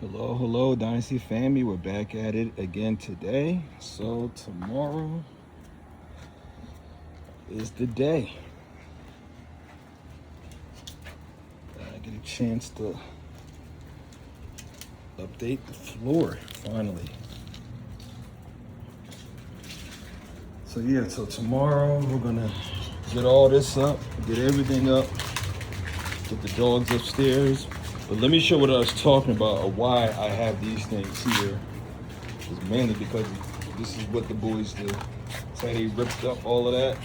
Hello, Dynasty family. We're back at it again today. So tomorrow is the day. I get a chance to update the floor finally. So yeah, so tomorrow we're gonna get all this up, get everything up, get the dogs upstairs. But let me show what I was talking about, or why I have these things here. It's mainly because this is what the boys do. So they ripped up all of that.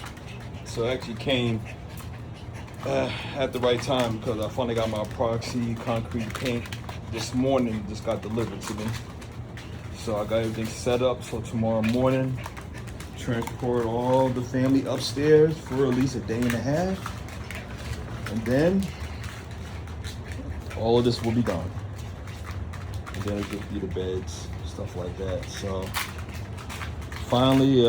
So it actually came at the right time because I finally got my epoxy concrete paint this morning. Just got delivered to me. So I got everything set up. So tomorrow morning, transport all the family upstairs for at least a day and a half. And then all of this will be gone. And then it'll just be the beds, stuff like that. So finally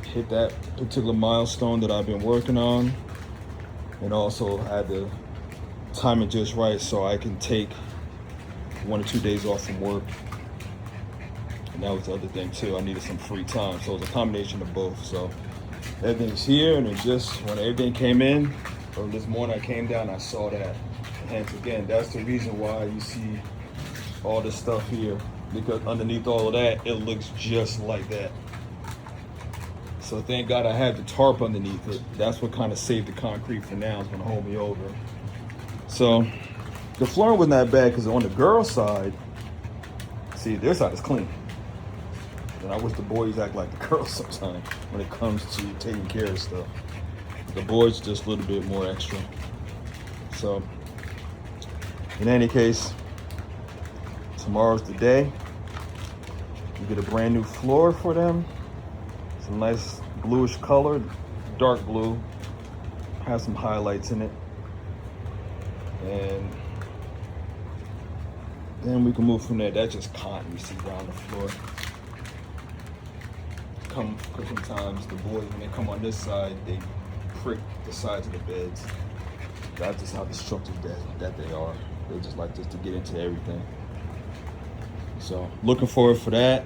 hit that particular milestone that I've been working on, and also had to time it just right so I can take 1 or 2 days off from work. And that was the other thing too. I needed some free time, so it was a combination of both. So everything's here, and it just when everything came in, or this morning I came down, I saw that. Hence again, that's the reason why you see all this stuff here, because underneath all of that, it looks just like that. So thank God I had the tarp underneath it. That's what kind of saved the concrete for now. It's gonna hold me over. So the flooring wasn't that bad because on the girls' side, see, their side is clean. And I wish the boys act like the girls sometimes when it comes to taking care of stuff. The boys just a little bit more extra. So in any case, tomorrow's the day. We get a brand new floor for them. It's a nice bluish color, dark blue. Has some highlights in it. And then we can move from there. That's just cotton you see around the floor. Because sometimes the boys, when they come on this side, they prick the sides of the beds. That's just how destructive that they are. They just like just to get into everything. So looking forward for that.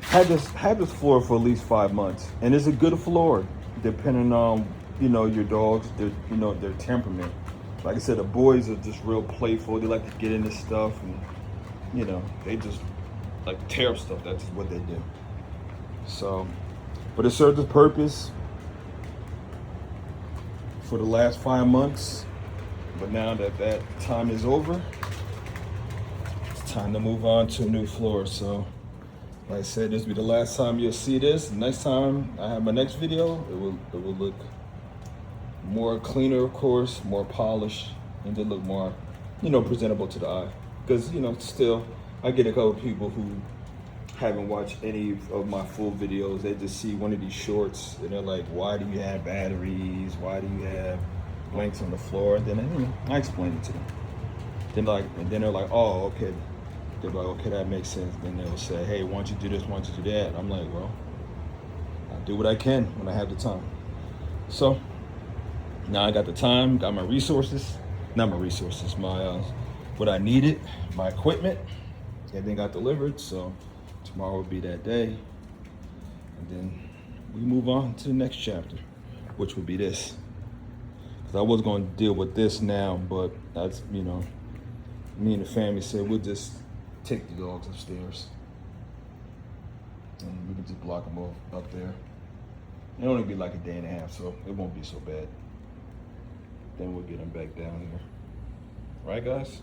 Had this floor for at least 5 months, and it's a good floor, depending on your dogs, their temperament. Like I said, the boys are just real playful. They like to get into stuff, and they just like tear up stuff. That's just what they do. So, but it served its purpose for the last 5 months. But now that time is over, it's time to move on to a new floor. So, like I said, this will be the last time you'll see this. Next time I have my next video, it will look more cleaner, of course, more polished, and to look more, presentable to the eye. Because, still, I get a couple of people who haven't watched any of my full videos. They just see one of these shorts, and they're like, why do you have batteries? Why do you have blanks on the floor? And then, I explain it to them. Then they're like, oh, okay. They're like, okay, that makes sense. Then they'll say, hey, why don't you do this? Why don't you do that? I'm like, well, I do what I can when I have the time. So now I got the time, got my resources. Not my resources, my what I needed, my equipment. Everything got delivered. So tomorrow will be that day. And then we move on to the next chapter, which would be this. Because I was going to deal with this now, but that's, me and the family said we'll just take the dogs upstairs. And we can just block them off up there. It'll only be like a day and a half, so it won't be so bad. Then we'll get them back down here. Right, guys?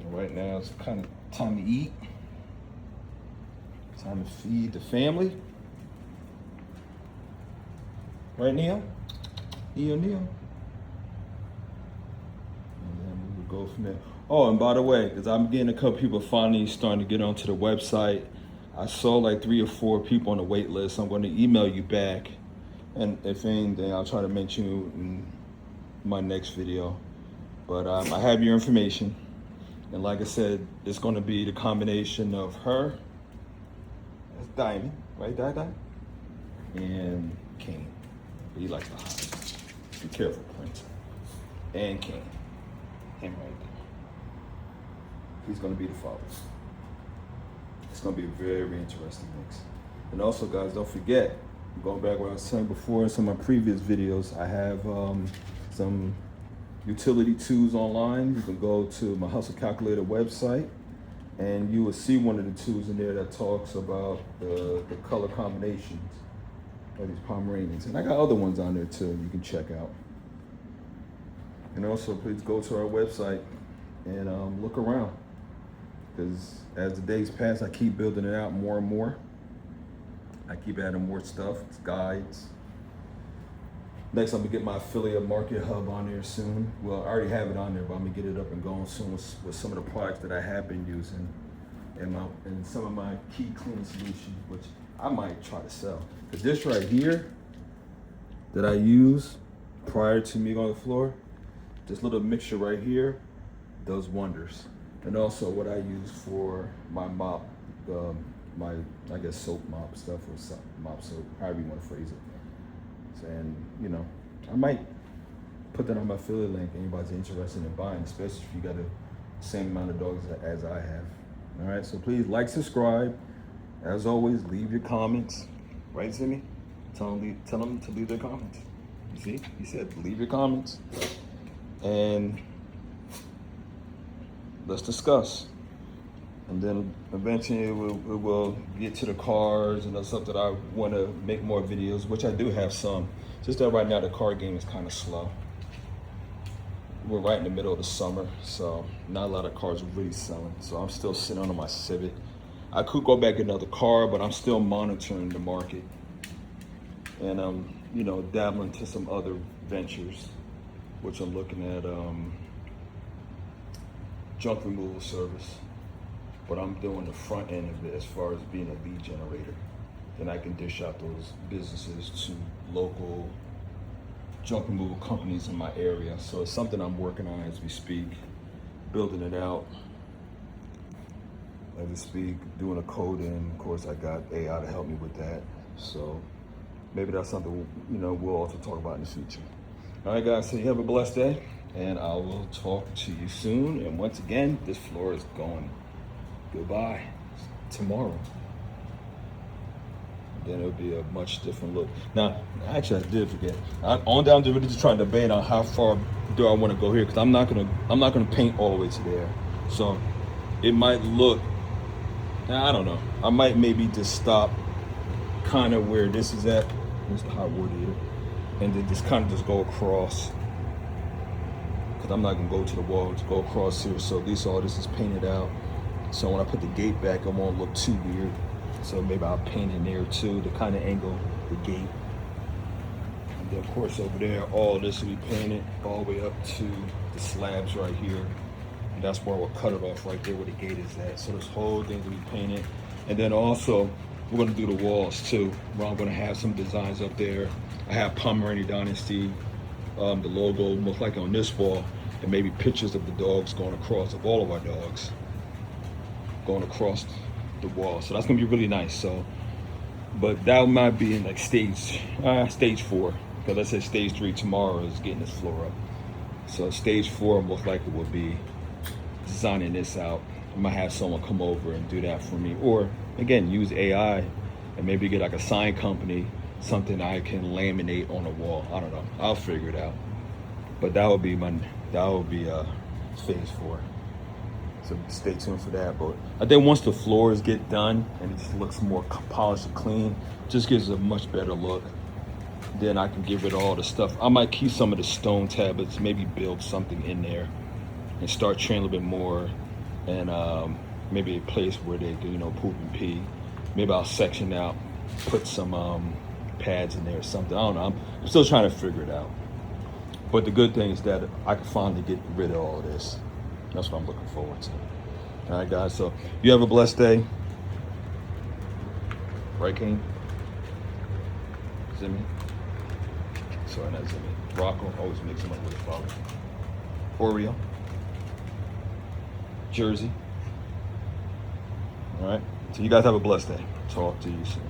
And right now it's kind of time to eat. Time to feed the family. Right, Neil? Neil. And then we will go from there. Oh, and by the way, because I'm getting a couple people finally starting to get onto the website. I saw like 3 or 4 people on the wait list. I'm going to email you back. And if anything, I'll try to mention you in my next video. But I have your information. And like I said, it's going to be the combination of her, that's Diamond, right, Di? And Kane. He likes to hide. Be careful, Prince. And Kane. Him right there. he's going to be the father. It's going to be a very, very interesting mix. And also, guys, don't forget, going back what I was saying before in some of my previous videos, I have some utility tools online. You can go to my Hustle Calculator website, and you will see one of the tools in there that talks about the color combinations of these Pomeranians. And I got other ones on there too you can check out. And also, please go to our website and look around, because as the days pass, I keep building it out more and more. I keep adding more stuff, guides. Next, I'm gonna get my affiliate market hub on there soon. Well, I already have it on there, but I'm gonna get it up and going soon with some of the products that I have been using and some of my key cleaning solutions, which I might try to sell. Because this right here that I use prior to me on the floor, this little mixture right here does wonders. And also what I use for my mop, my, I guess, soap mop stuff, or mop soap, however you want to phrase it. And, you know, I might put that on my affiliate link. Anybody's interested in buying, especially if you got the same amount of dogs as I have. All right, so please like, subscribe. As always, leave your comments. Right, Zimmy? Tell them to leave their comments. You see? He said leave your comments. And let's discuss. And then eventually we will get to the cars and that's stuff that I want to make more videos, which I do have some. Just that right now the car game is kind of slow. We're right in the middle of the summer, so not a lot of cars are really selling. So I'm still sitting on my Civic. I could go back get another car, but I'm still monitoring the market. And you know, dabbling to some other ventures, which I'm looking at junk removal service. But I'm doing the front end of it as far as being a lead generator. Then I can dish out those businesses to local junk removal companies in my area. So it's something I'm working on as we speak, building it out as we speak, doing a code, and of course I got AI to help me with that. So maybe that's something, you know, we'll also talk about in the future. All right, guys, so you have a blessed day, and I will talk to you soon. And once again, this floor is going goodbye tomorrow. Then it'll be a much different look. Now, actually, I did forget. On down to really just trying to debate on how far do I want to go here, because I'm not gonna paint all the way to there. So it might look, I don't know. I might maybe just stop kind of where this is at. Where's the hot water heater? And then just kind of just go across, because I'm not gonna go to the wall, to go across here. So at least all this is painted out. So when I put the gate back, it won't look too weird. So maybe I'll paint in there too to kind of angle the gate. And then of course over there, all this will be painted all the way up to the slabs right here. And that's where we'll cut it off right there where the gate is at. So this whole thing will be painted. And then also, we're gonna do the walls too, where I'm gonna have some designs up there. I have Pomeranian Dynasty, the logo most likely on this wall, and maybe pictures of the dogs going across, of all of our dogs going across the wall. So that's gonna be really nice. So, but that might be in like stage 4, because I said stage 3 tomorrow is getting this floor up. So stage 4 most likely will be designing this out. I might have someone come over and do that for me, or again use AI and maybe get like a sign company, something I can laminate on a wall. I don't know. I'll figure it out. But that would be phase 4. So stay tuned for that. But I think once the floors get done and it just looks more polished and clean, just gives it a much better look. Then I can give it all the stuff. I might keep some of the stone tablets, maybe build something in there and start training a little bit more, and maybe a place where they can, you know, poop and pee. Maybe I'll section out, put some pads in there or something. I don't know. I'm still trying to figure it out. But the good thing is that I can finally get rid of all of this. That's what I'm looking forward to. All right, guys. So you have a blessed day. Right, King? Zimmy? Sorry, not Zimmy. Rocco. Always mix him up with his father. Oreo. Jersey. All right. So you guys have a blessed day. Talk to you soon.